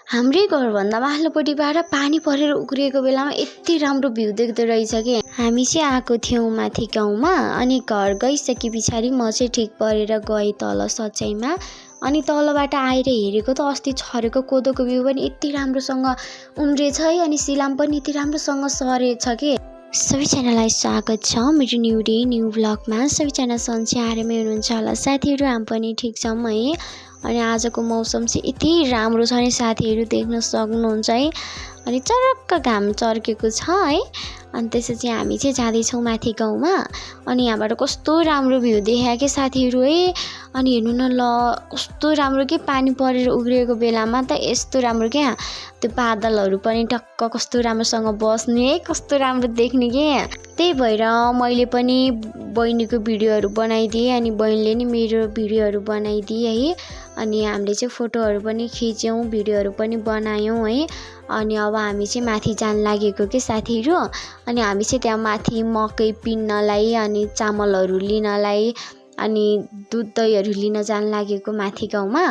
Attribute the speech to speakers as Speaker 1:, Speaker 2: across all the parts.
Speaker 1: हाम्रै घरभन्दा माथिल्लोपट्टिबाट पानी परेर उक्रिएको बेलामा यति राम्रो भ्यू देख्दो रहेछ कि हामी चाहिँ आएको थियौँ माथि गाउँमा। अनि घर गइसके पछाडि म चाहिँ ठिक परेर गएँ तल सच्याइमा। अनि तलबाट आएर हेरेको त अस्ति छरेको कोदोको बिउ पनि यति राम्रोसँग उम्रेछ है। अनि सिलाम पनि यति राम्रोसँग सरेछ कि सबैजनालाई स्वागत छ मेरो न्यू डे न्यू भ्लगमा। सबैजना सन्चै आरामै हुनुहुन्छ होला साथीहरू, हामी पनि ठिक छौँ है। अनि आजको मौसम चाहिँ यति राम्रो छ नि साथीहरू, देख्न सक्नुहुन्छ है। अनि चरक्क घाम चर्केको छ है। अनि त्यसपछि हामी चाहिँ जाँदैछौँ माथि गाउँमा। अनि यहाँबाट कस्तो राम्रो भ्यू देख्यो कि साथीहरू है। अनि हेर्नु न ल, कस्तो राम्रो के पानी परेर उग्रिएको बेलामा त यस्तो राम्रो क्या त्यो बादलहरू पनि टक्क कस्तो राम्रोसँग बस्ने है, कस्तो राम्रो देख्ने के। त्यही भएर मैले पनि बहिनीको भिडियोहरू बनाइदिएँ अनि बहिनीले नि मेरो भिडियोहरू बनाइदिए है। अनि हामीले चाहिँ फोटोहरू पनि खिच्यौँ, भिडियोहरू पनि बनायौँ है। अनि अब हामी चाहिँ माथि जान लागेको के साथीहरू। अनि हामी चाहिँ त्यहाँ माथि मकै पिन्नलाई अनि चामलहरू लिनलाई अनि दुध दहीहरू लिन जान लागेको माथि गाउँमा।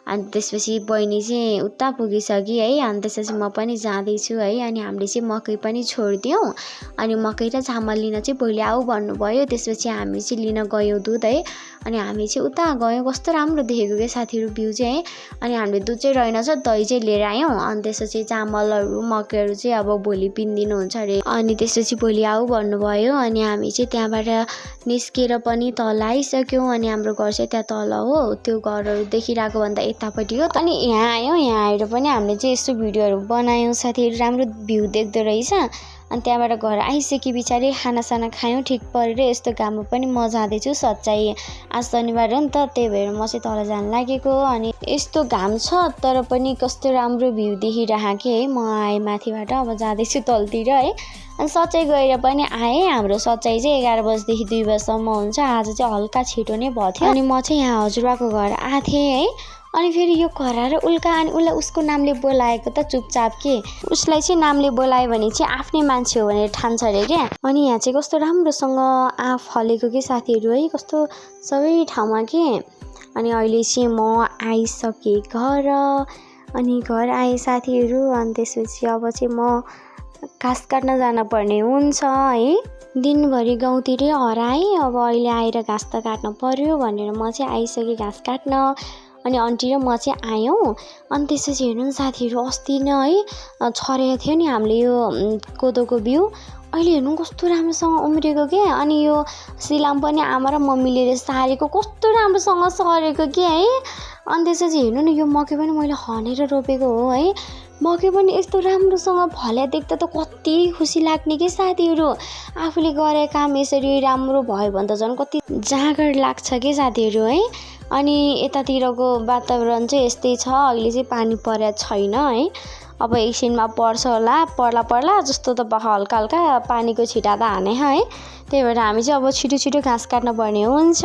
Speaker 1: अनि त्यसपछि बहिनी चाहिँ उता पुगिसक्यो है। अनि त्यसपछि म पनि जाँदैछु है। अनि हामीले चाहिँ मकै पनि छोडिदियौँ। अनि मकै र चामल लिन चाहिँ पहिले आऊ भन्नुभयो। त्यसपछि हामी चाहिँ लिन गयौँ दुध है। अनि हामी चाहिँ उता गयौँ, कस्तो राम्रो देखेको क्या साथीहरू भ्यू चाहिँ है। अनि हामीले दुध चाहिँ रहेनछ, दही चाहिँ लिएर आयौँ। अनि त्यसपछि चामलहरू मकैहरू चाहिँ अब भोलि पिन्दिनुहुन्छ अरे। अनि त्यसपछि भोलि आऊ भन्नुभयो। अनि हामी चाहिँ त्यहाँबाट निस्केर पनि तल आइसक्यौँ। अनि हाम्रो घर चाहिँ त्यहाँ तल हो, त्यो घरहरू देखिरहेको भन्दा यतापट्टि हो। अनि यहाँ आयौँ, यहाँ आएर पनि हामीले चाहिँ यस्तो भिडियोहरू बनायौँ साथीहरू, राम्रो भ्यू देख्दो रहेछ। अनि त्यहाँबाट घर आइसके पछाडि खानासाना खायौँ ठिक परेर। यस्तो घाममा पनि म जाँदैछु सच्चाइ, आज शनिबार हो नि त, त्यही भएर म चाहिँ तल जान लागेको। अनि यस्तो घाम छ तर पनि कस्तो राम्रो भ्यू देखिरहेको है। म आएँ माथिबाट, अब जाँदैछु तलतिर है। अनि सच्चाइ गएर पनि आएँ। हाम्रो सच्चाइ चाहिँ 11 बजीदेखि 2 बजीसम्म हुन्छ। आज चाहिँ हल्का छिटो नै भयो थियो। अनि म चाहिँ यहाँ हजुरबाको घर आएको थिएँ है। अनि फेरि यो कराएर उल्का, अनि उसलाई उसको नामले बोलाएको त चुपचाप के, उसलाई चाहिँ नामले बोलायो भने चाहिँ आफ्नै मान्छे हो भनेर ठान्छ अरे क्या। अनि यहाँ चाहिँ कस्तो राम्रोसँग आँप फलेको के साथीहरू है, कस्तो सबै ठाउँमा के। अनि अहिले चाहिँ म आइसकेँ घर। अनि घर आएँ साथीहरू। अनि त्यसपछि अब चाहिँ म घाँस काट्न जान पर्ने हुन्छ है। दिनभरि गाउँतिरै हराएँ, अब अहिले आएर घाँस त काट्न पर्यो भनेर म चाहिँ आइसकेँ घाँस काट्न। अनि आन्टी र म चाहिँ आयौँ। अनि त्यसपछि हेर्नु न साथीहरू, अस्ति नै है छरेको थियो नि हामीले यो कोदोको बिउ, अहिले हेर्नु कस्तो राम्रोसँग उम्रेको के। अनि यो सिलाम पनि आमा र मम्मीले सारेको कस्तो राम्रोसँग सरेको के है। अनि त्यसपछि हेर्नु न, यो मकै पनि मैले खनेर रोपेको हो है। मकै पनि यस्तो राम्रोसँग फल्या देख्दा त कति खुसी लाग्ने के साथीहरू। आफूले गरेको काम यसरी राम्रो भयो भने त झन् कति जाँगर लाग्छ के साथीहरू है। अनि यतातिरको वातावरण चाहिँ यस्तै छ, अहिले चाहिँ पानी परेको छैन है। अब एकछिनमा पर्छ होला, पर्ला जस्तो त हल्का हल्का पानीको छिटा त हाने है। त्यही भएर हामी चाहिँ अब छिटो छिटो घाँस काट्न पर्ने हुन्छ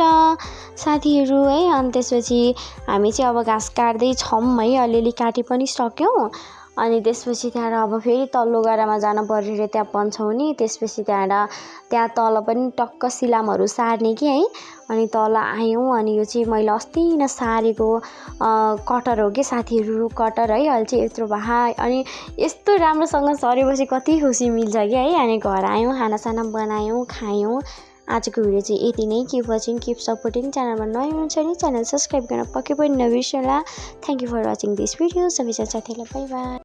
Speaker 1: साथीहरू है। अनि त्यसपछि हामी चाहिँ अब घाँस काट्दैछौँ है, अलिअलि काटि पनि सक्यौँ। अनि त्यसपछि त्यहाँबाट अब फेरि तल्लो गरामा जान परेर त्यहाँ पन्छौनी। त्यसपछि त्यहाँ तल पनि टक्क सिलामहरू सार्ने कि है। अनि तल आयौँ। अनि यो चाहिँ मैले अस्ति नै सारेको कटर हो कि साथीहरू, कटर है। अहिले चाहिँ यत्रो भए अनि यस्तो राम्रोसँग सरेपछि कति खुसी मिल्छ कि है। अनि घर आयौँ, खानासाना बनायौँ, खायौँ। आजको भिडियो चाहिँ यति नै। Keep watching, keep supporting. च्यानलमा नयाँ हुनुहुन्छ भने च्यानल सब्सक्राइब गर्न पक्कै पनि नबिर्सनु होला। Thank you for watching this video. सबैजना साथीहरूलाई बाई बाई।